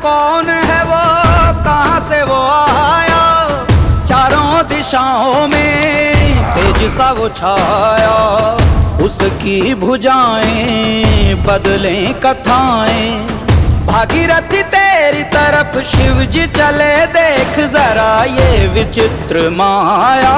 कौन है वो, कहाँ से वो आया, चारों दिशाओं में तेज सा वो छाया। उसकी भुजाएं बदलें कथाएं, भागीरथी तेरी तरफ शिव जी चले, देख जरा ये विचित्र माया।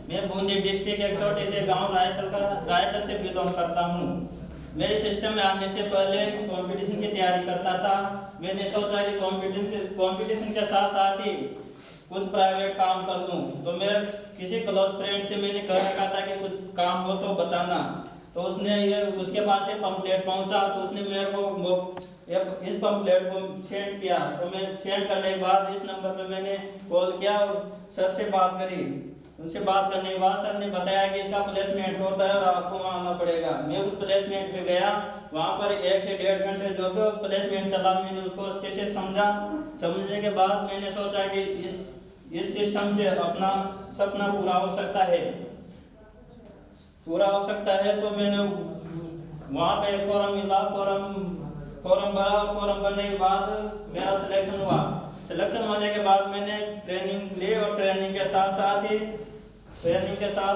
मैं बूंदी डिस्ट्रिक्ट एक छोटे से गांव रायतल से बिलोंग करता हूँ। मेरे सिस्टम में आने से पहले कंपटीशन की तैयारी करता था। मैंने सोचा कि कंपटीशन के साथ साथ ही कुछ प्राइवेट काम कर लूँ। तो मेरे किसी क्लोज फ्रेंड से मैंने कह रखा था कि कुछ काम हो तो बताना। तो उसके पास एक पंपलेट पहुंचा, तो उसने मेरे को इस पंपलेट को सेंड किया। तो मैं सेंड करने के बाद इस नंबर पे मैंने कॉल किया और सर से बात करी। उनसे बात करने के बाद सर ने बताया कि इसका प्लेसमेंट होता है और आपको वहाँ आना पड़ेगा। मैं उस प्लेसमेंट पे गया। वहाँ पर 1 से 1.5 घंटे जो भी प्लेसमेंट चला, मैंने उसको अच्छे से समझा। समझने के बाद मैंने सोचा कि इस सिस्टम से अपना सपना पूरा हो सकता है। तो मैंने वहाँ पे फॉर्म मिला, फॉर्म भरा और फॉर्म भरने के बाद मेरा सिलेक्शन हुआ। सिलेक्शन होने के बाद मैंने ट्रेनिंग ली और ट्रेनिंग के साथ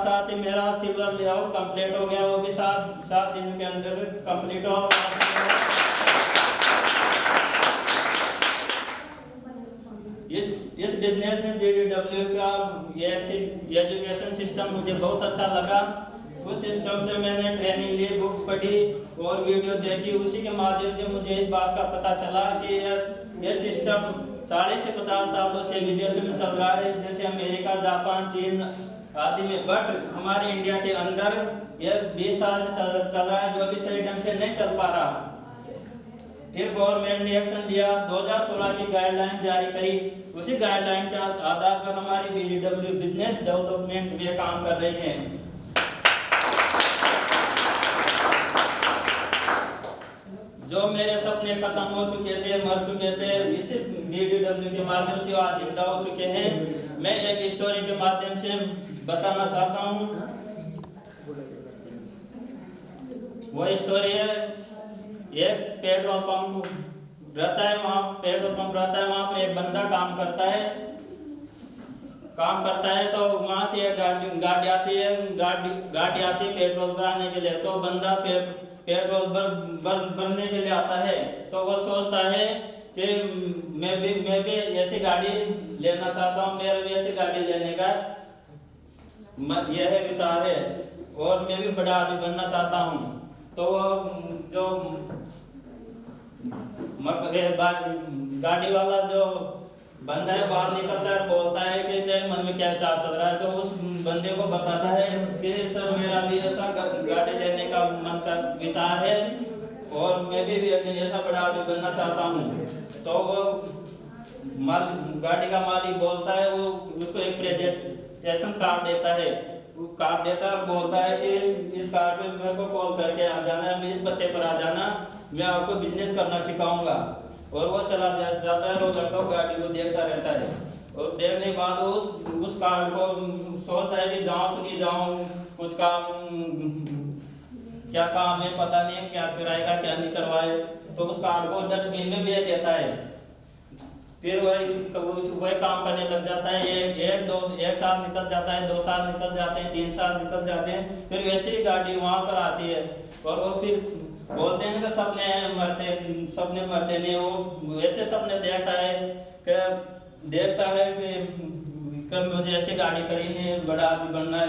साथ ही मेरा सिल्वर लेआउट कंप्लीट हो गया। वो भी 7 दिन के अंदर कंप्लीट हो। इस बिजनेस में BDW का ये एजुकेशन सिस्टम मुझे बहुत अच्छा लगा। उस सिस्टम से मैंने ट्रेनिंग ली, बुक्स पढ़ी और वीडियो देखी। उसी के माध्यम से मुझे इस बात का पता चला कि यह सिस्टम 40 से 50 सालों से विदेशों में चल रहा है, जैसे अमेरिका, जापान, चीन आदि में। बट हमारे इंडिया के अंदर यह 20 साल से चल रहा है, जो अभी सही ढंग से नहीं चल पा रहा। फिर गवर्नमेंट ने एक्शन लिया, 2016 की गाइडलाइन जारी करी। उसी गाइडलाइन के आधार पर हमारी BDW बिजनेस डेवलपमेंट में काम कर रही है। जो मेरे सपने खत्म हो चुके थे, मर चुके थे, इसी BDW के माध्यम से आज जिंदा हो चुके हैं। मैं एक स्टोरी के माध्यम से बताना चाहता हूँ। वो स्टोरी है, एक पेट्रोल पंप रहता है, वहाँ पर एक बंदा काम करता है। तो वहाँ से एक गाड़ी आती है पेट्रोल भराने के लिए। तो बंदा पेट्रोल भरने के लिए आता है। तो वो सोचता है कि मैं भी ऐसी गाड़ी लेना चाहता हूँ, मेरा भी ऐसी गाड़ी लेने का यह विचार है और मैं भी बड़ा आदमी बनना चाहता हूँ। तो वो जो गाड़ी वाला जो बंदा है बाहर निकलता है, बोलता है कि तेरे मन में क्या विचार चल रहा है। तो उस बंदे को बताता है कि सर मेरा भी ऐसा गाड़ी लेने का मन का विचार है और मैं भी ऐसा बड़ा आदमी बनना चाहता हूँ। तो वो गाड़ी का मालिक बोलता है, वो उसको एक प्रेजेंटेशन कार्ड देता है। वो कार्ड देता है और बोलता है कि इस कार्ड पे मेरे को कॉल करके आ जाना, मैं इस पते पर आ जाना, मैं आपको बिजनेस करना सिखाऊंगा। और वो चला जाता है। वो लड़का गाड़ी को देखता रहता है और देखने के बाद उस कार्ड को सोचता है कि जाऊँ तो नहीं जाऊँ, कुछ काम क्या काम है पता नहीं, क्या कराएगा क्या नहीं करवाए। तो उस कार्ड को डस्टबिन में भेज देता है। फिर वही काम करने लग जाता है। एक साल निकल जाता है, 2 साल निकल जाते हैं, 3 साल निकल जाते हैं। फिर वैसे ही गाड़ी वहाँ पर आती है और वो फिर बोलते हैं कि सपने मरते नहीं। वो ऐसे सपने देखता है कि कब मुझे ऐसी गाड़ी खरीदनी है, बड़ा आदमी बनना है।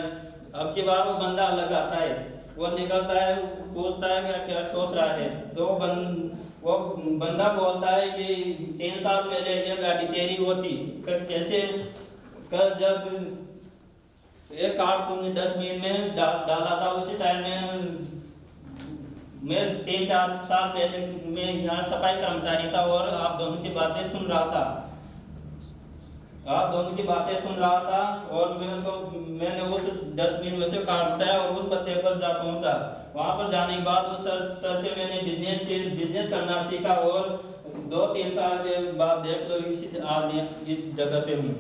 अब की बार वो बंदा अलग आता है, वो निकलता है, पूछता है कि क्या सोच रहा है। तो वो बंदा बोलता है कि 3 साल पहले ये गाड़ी तेरी होती, कैसे जब एक कार्ड तुमने डस्टबिन में डाला था, उसी टाइम में मैं 3-4 साल पहले मैं यहाँ सफाई कर्मचारी था और आप दोनों की बातें सुन रहा था। और मैंने उस डस्टबिन में से कार्ड उठाया और उस पते पर जा पहुंचा। वहां पर जाने के बाद उस सर से मैंने बिजनेस करना सीखा और 2-3 साल के बाद देख लो इस जगह पे हूँ।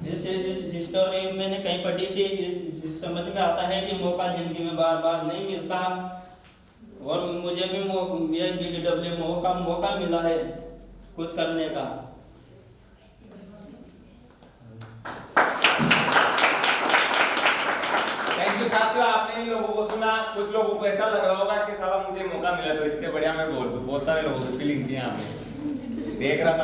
इस स्टोरी मैंने कहीं पढ़ी थी। इस समझ में आता है कि मौका जिंदगी में बार बार नहीं मिलता और मुझे भी BDW मौका मिला है कुछ करने का। थैंक यू साथियों, आपने इन लोगों को सुना। कुछ लोगों को ऐसा लग रहा होगा कि साला मुझे मौका मिला तो इससे बढ़िया मैं बोल दूं। बहुत सारे लोगों की फीलिंग थी यहाँ पे, देख रहा था।